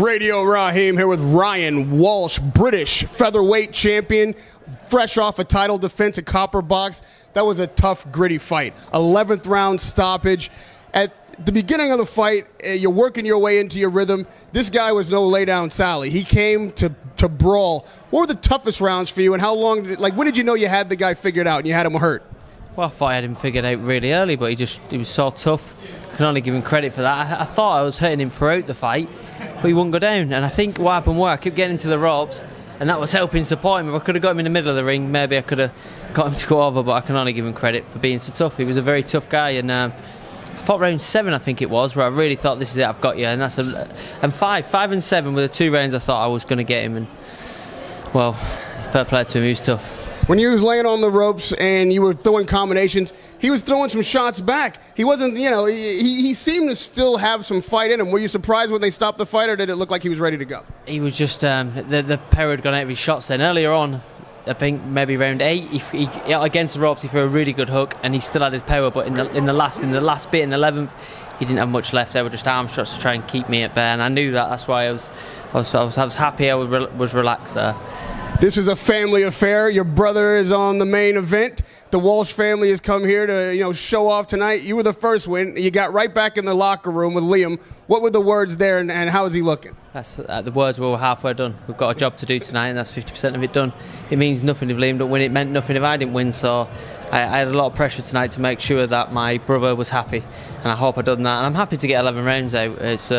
Radio Rahim here with Ryan Walsh, British featherweight champion, fresh off a title defense at Copper Box. That was a tough, gritty fight. 11th round stoppage. At the beginning of the fight, you're working your way into your rhythm. This guy was no lay-down Sally. He came to brawl. What were the toughest rounds for you, and how long did when did you know you had the guy figured out and you had him hurt? Well, I thought I had him figured out really early, but he was so tough. I can only give him credit for that. I thought I was hurting him throughout the fight, but he wouldn't go down. And I think what happened was I kept getting into the ropes, and that was helping support him. If I could have got him in the middle of the ring, maybe I could have got him to go over, but I can only give him credit for being so tough. He was a very tough guy, and I fought round 7, I think it was, where I really thought, this is it, I've got you. And that's and 5 and 7 were the 2 rounds I thought I was going to get him. And, well, fair play to him, he was tough. When you was laying on the ropes and you were throwing combinations, he was throwing some shots back. He wasn't, he seemed to still have some fight in him. Were you surprised when they stopped the fight, or did it look like he was ready to go? He was just, the power had gone out of his shots then. Earlier on, I think maybe round 8, he against the ropes, he threw a really good hook, and he still had his power. But in the last bit, in the 11th, he didn't have much left. They were just arm shots to try and keep me at bay, and I knew that. That's why I was happy. I was relaxed there. This is a family affair. Your brother is on the main event. The Walsh family has come here to, show off tonight. You were the first win. You got right back in the locker room with Liam. What were the words there, and how is he looking? That's the words were halfway done. We've got a job to do tonight, and that's 50% of it done. It means nothing if Liam don't win. It meant nothing if I didn't win. So I had a lot of pressure tonight to make sure that my brother was happy, and I hope I done that. And I'm happy to get 11 rounds out. It's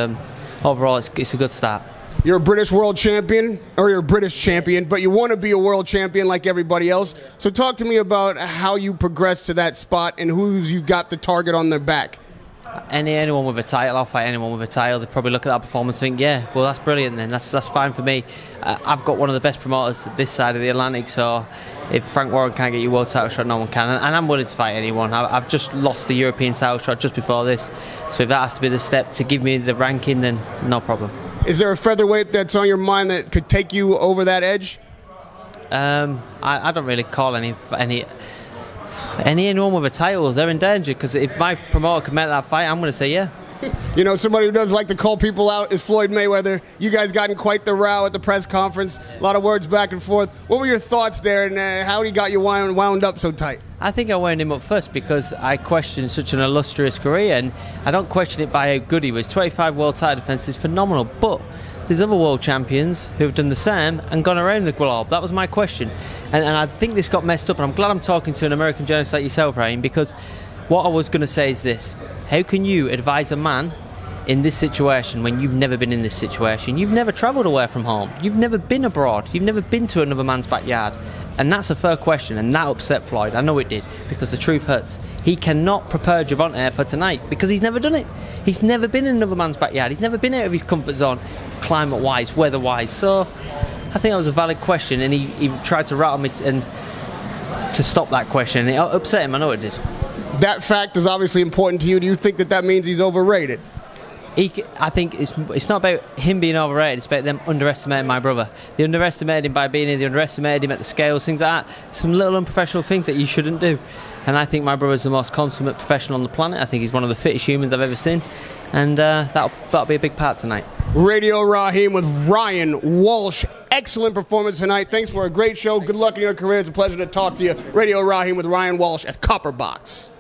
overall, it's a good start. You're a British world champion, or you're a British champion, but you want to be a world champion like everybody else. So talk to me about how you progressed to that spot and who's you got the target on their back. Anyone with a title, I'll fight anyone with a title. They probably look at that performance and think, yeah, well, that's brilliant then. That's fine for me. I've got one of the best promoters this side of the Atlantic, so if Frank Warren can't get you a world title shot, no one can. And I'm willing to fight anyone. I've just lost the European title shot just before this, so if that has to be the step to give me the ranking, then no problem. Is there a featherweight that's on your mind that could take you over that edge? I don't really call anyone with a title. They're in danger, because if my promoter can make that fight, I'm going to say yeah. Somebody who does like to call people out is Floyd Mayweather. You guys got in quite the row at the press conference. A lot of words back and forth. What were your thoughts there, and how he got you wound up so tight? I think I wound him up first because I questioned such an illustrious career, and I don't question it by how good he was. 25 world title defences is phenomenal, but there's other world champions who have done the same and gone around the globe. That was my question, and I think this got messed up, and I'm glad I'm talking to an American journalist like yourself, Ryan, because what I was going to say is this: how can you advise a man in this situation when you've never been in this situation? You've never travelled away from home, you've never been abroad, you've never been to another man's backyard. And that's a fair question, and that upset Floyd. I know it did, because the truth hurts. He cannot prepare Gervonta for tonight because he's never done it. He's never been in another man's backyard. He's never been out of his comfort zone, climate-wise, weather-wise. So I think that was a valid question, and he tried to rattle me and to stop that question, and it upset him. I know it did. That fact is obviously important to you. Do you think that means he's overrated? I think it's not about him being overrated, it's about them underestimating my brother. They underestimated him by being here, they underestimated him at the scales, things like that. Some little unprofessional things that you shouldn't do. And I think my brother's the most consummate professional on the planet. I think he's one of the fittest humans I've ever seen. And that'll be a big part tonight. Radio Rahim with Ryan Walsh. Excellent performance tonight. Thanks for a great show. Good luck in your career. It's a pleasure to talk to you. Radio Rahim with Ryan Walsh at Copper Box.